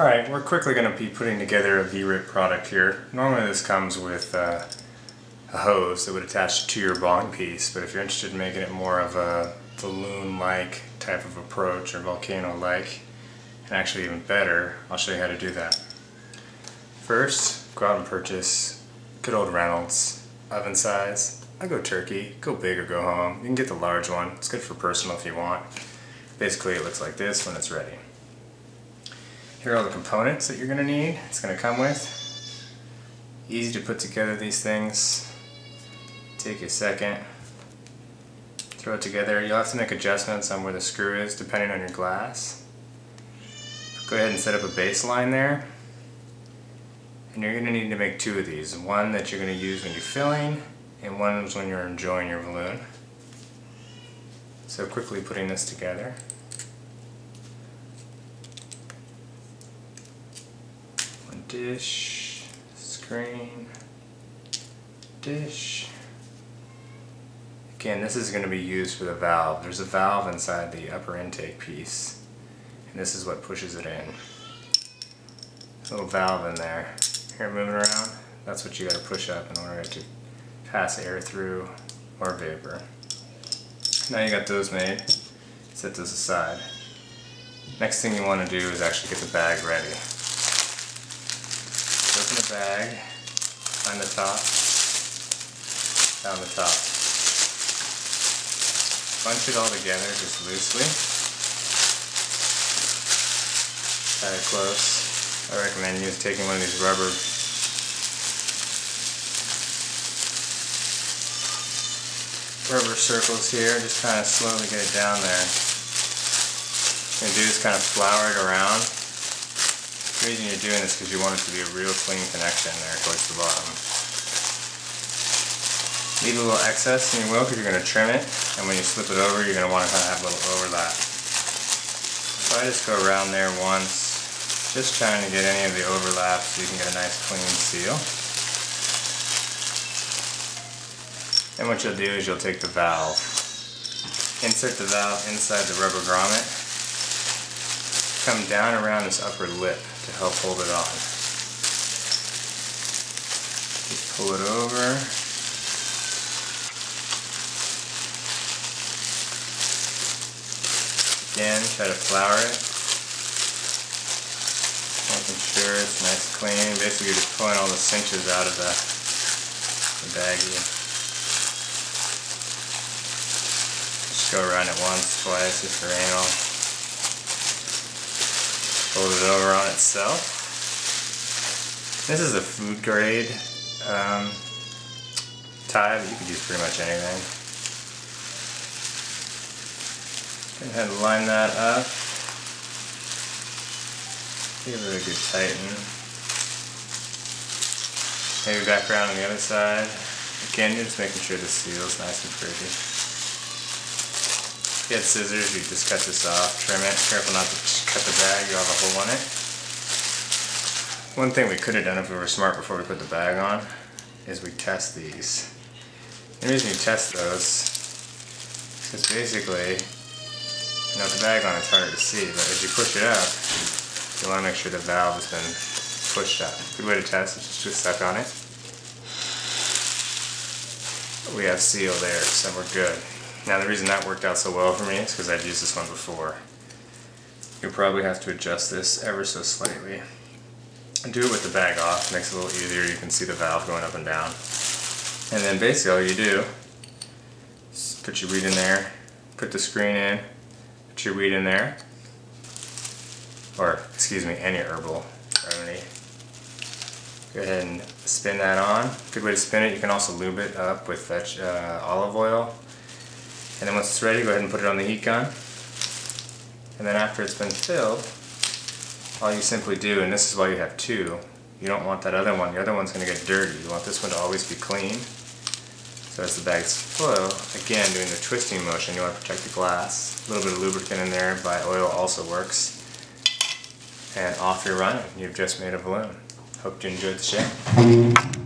Alright, we're quickly going to be putting together a Vrip product here. Normally this comes with a hose that would attach to your bong piece, but if you're interested in making it more of a Valloon-like type of approach, or Volcano-like, and actually even better, I'll show you how to do that. First, go out and purchase good old Reynolds oven size. I go turkey, go big or go home. You can get the large one, it's good for personal if you want. Basically it looks like this when it's ready. Here are all the components that you're going to need. It's going to come with. Easy to put together these things. Take a second. Throw it together. You'll have to make adjustments on where the screw is depending on your glass. Go ahead and set up a baseline there. And you're going to need to make two of these. One that you're going to use when you're filling, and one is when you're enjoying your balloon. So quickly putting this together. Dish, screen, dish. Again, this is going to be used for the valve. There's a valve inside the upper intake piece, and this is what pushes it in. There's a little valve in there. Here, moving around, that's what you got to push up in order to pass air through or vapor. Now you got those made. Set those aside. Next thing you want to do is actually get the bag ready. Open the bag, find the top, down the top. Bunch it all together just loosely. Tie it close. I recommend you taking one of these rubber circles here, just kind of slowly get it down there. What you're going to do is kind of flour it around. The reason you're doing this is because you want it to be a real clean connection there towards the bottom. Leave a little excess in your wheel because you're going to trim it, and when you slip it over you're going to want to kind of have a little overlap. So I just go around there once, just trying to get any of the overlap so you can get a nice clean seal. And what you'll do is you'll take the valve, insert the valve inside the rubber grommet, come down around this upper lip to help hold it on. Just pull it over. Again, try to flour it. Making sure it's nice and clean. Basically you're just pulling all the cinches out of the baggie. Just go around it once, twice if you're anal. Fold it over on itself. This is a food grade tie, but you could use pretty much anything. Go ahead and line that up. Give it a good tighten. Maybe back around on the other side. Again, you're just making sure the seal is nice and pretty. If you had scissors, you just cut this off, trim it. Careful not to cut the bag, you'll have a hole in it. One thing we could have done if we were smart before we put the bag on is we test these. The reason you test those is basically, you know, with the bag on it's harder to see, but as you push it up, you want to make sure the valve has been pushed up. Good way to test is just suck on it. We have seal there, so we're good. Now the reason that worked out so well for me is because I'd used this one before. You'll probably have to adjust this ever so slightly. And do it with the bag off, makes it a little easier. You can see the valve going up and down. And then basically all you do is put your weed in there, put the screen in, put your weed in there, or excuse me, any herbal remedy. Go ahead and spin that on. Good way to spin it. You can also lube it up with olive oil. And then once it's ready, go ahead and put it on the heat gun. And then after it's been filled, all you simply do, and this is why you have two, you don't want that other one. The other one's going to get dirty. You want this one to always be clean. So as the bags flow, again, doing the twisting motion, you want to protect the glass. A little bit of lubricant in there by oil also works. And off you're running. You've just made a balloon. Hope you enjoyed the show.